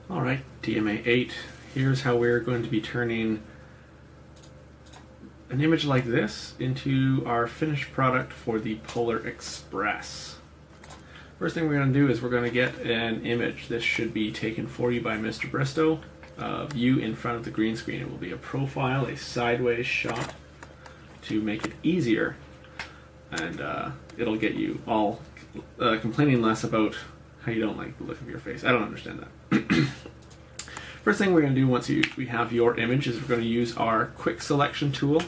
Alright, DMA 8. Here's how we're going to be turning an image like this into our finished product for the Polar Express. First thing we're going to do is we're going to get an image. This should be taken for you by Mr. Bristow of you in front of the green screen. It will be a profile, a sideways shot to make it easier, and it'll get you all complaining less about how you don't like the look of your face. I don't understand that. First thing we're going to do once we have your image is we're going to use our quick selection tool,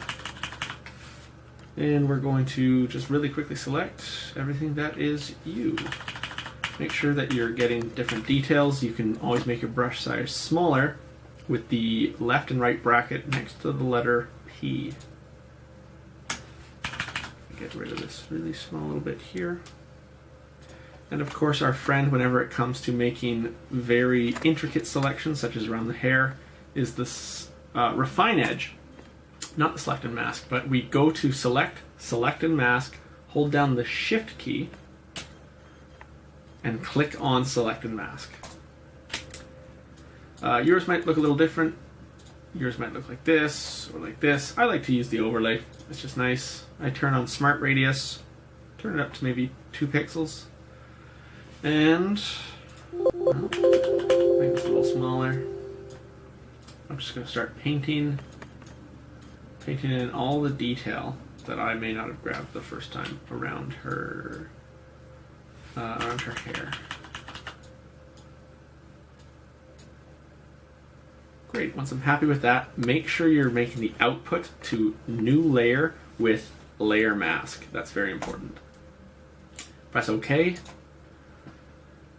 and we're going to just really quickly select everything that is you. Make sure that you're getting different details. You can always make your brush size smaller with the left and right bracket next to the letter P. Get rid of this really small little bit here. And of course our friend whenever it comes to making very intricate selections such as around the hair is this refine edge. Not the select and mask, but we go to select, select and mask, hold down the shift key and click on select and mask. Yours might look a little different. Yours might look like this or like this. I like to use the overlay. It's just nice. I turn on smart radius, turn it up to maybe 2 pixels. And well, make this a little smaller. I'm just going to start painting in all the detail that I may not have grabbed the first time around her hair. Great. Once I'm happy with that, make sure you're making the output to new layer with layer mask. That's very important. Press OK.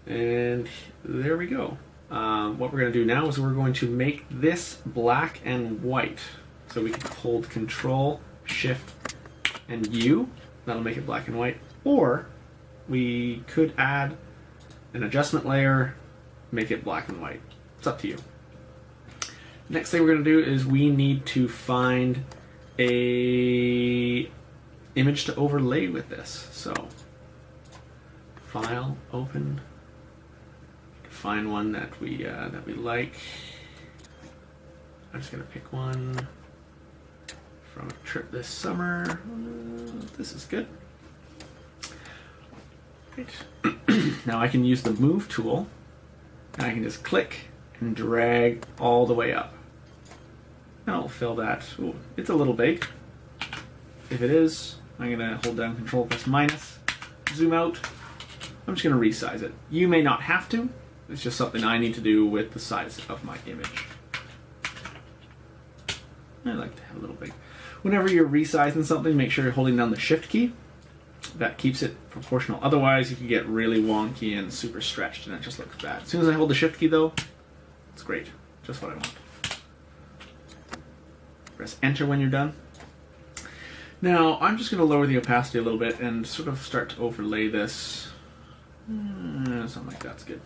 And there we go. What we're going to do now is we're going to make this black and white. So we can hold Control, Shift, and U. That'll make it black and white. Or we could add an adjustment layer, make it black and white. It's up to you. Next thing we're going to do is we need to find a image to overlay with this. So File, Open. Find one that we like. I'm just gonna pick one from a trip this summer. This is good. Right. Now I can use the Move tool, and I can just click and drag all the way up. And I'll fill that. Ooh, it's a little big. If it is, I'm gonna hold down Control plus minus, zoom out. I'm just gonna resize it. You may not have to. It's just something I need to do with the size of my image. I like to have a little big. Whenever you're resizing something, make sure you're holding down the Shift key. That keeps it proportional. Otherwise, you can get really wonky and super stretched, and it just looks bad. As soon as I hold the Shift key, though, it's great. Just what I want. Press Enter when you're done. Now, I'm just going to lower the opacity a little bit and sort of start to overlay this. Something like that's good.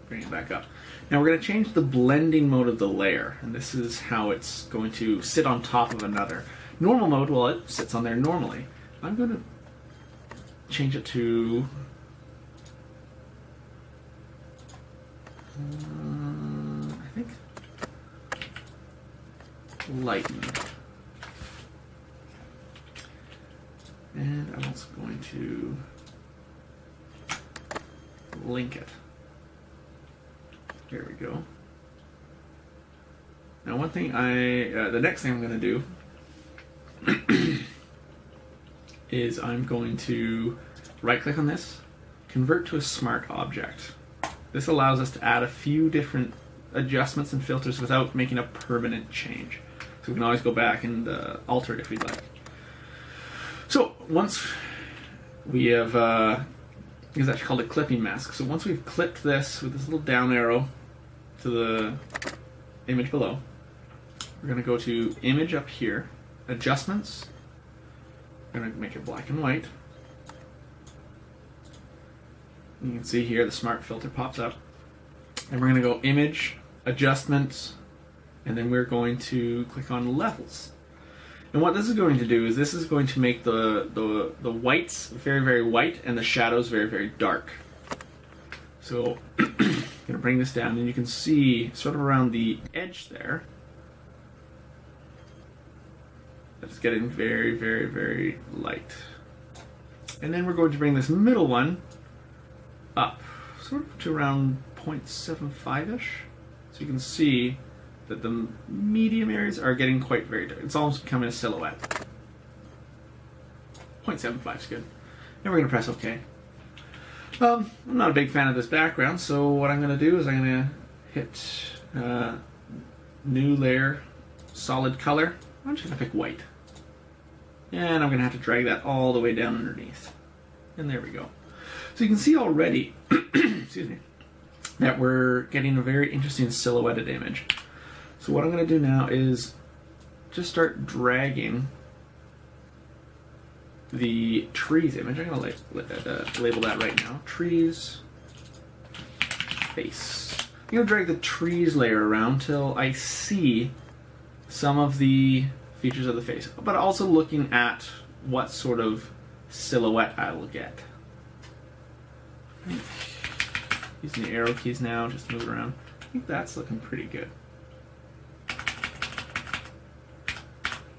Bring it back up. Now we're going to change the blending mode of the layer, and this is how it's going to sit on top of another. Normal mode, well, it sits on there normally. I'm going to change it to I think lighten. And I'm also going to link it. There we go. Now one thing the next thing I'm going to do is I'm going to right click on this, convert to a smart object. This allows us to add a few different adjustments and filters without making a permanent change. So we can always go back and alter it if we'd like. So once we have, it's actually called a clipping mask. So once we've clipped this with this little down arrow to the image below, we're going to go to Image up here, Adjustments. We're going to make it black and white. You can see here the smart filter pops up. And we're going to go Image, Adjustments, and then we're going to click on Levels. And what this is going to do is this is going to make the whites very, very white and the shadows very, very dark. So I'm going to to bring this down, and you can see sort of around the edge there that it's getting very, very, very light. And then we're going to bring this middle one up, sort of to around 0.75-ish. So you can see that the medium areas are getting quite very dark. It's almost becoming a silhouette. 0.75 is good. And we're going to press OK. I'm not a big fan of this background, so what I'm going to do is I'm going to hit New Layer, Solid Color. I'm just going to pick white. And I'm going to have to drag that all the way down underneath. And there we go. So you can see already, excuse me, that we're getting a very interesting silhouetted image. So what I'm going to do now is just start dragging the trees image. I'm going to label that right now. Trees face. I'm going to drag the trees layer around till I see some of the features of the face, but also looking at what sort of silhouette I will get. Using the arrow keys now, just to move it around. I think that's looking pretty good.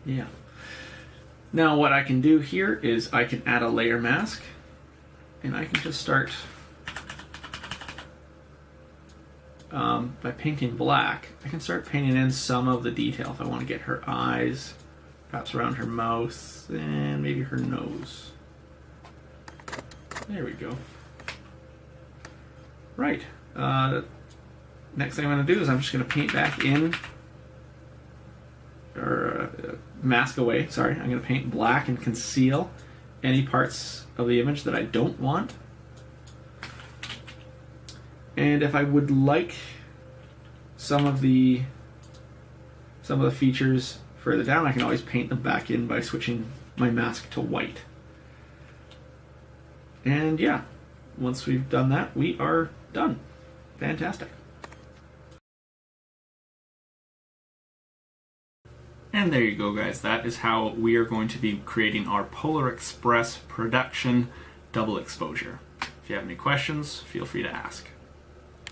Yeah. Now what I can do here is I can add a layer mask, and I can just start by painting black. I can start painting in some of the detail if I want to get her eyes, perhaps around her mouth, and maybe her nose. There we go. Right. Next thing I'm going to do is I'm just going to paint back in, or mask away, sorry. I'm going to paint black and conceal any parts of the image that I don't want. And if I would like some of the features further down, I can always paint them back in by switching my mask to white. And yeah, once we've done that, we are done. Fantastic. And there you go, guys. That is how we are going to be creating our Polar Express production double exposure. If you have any questions, feel free to ask.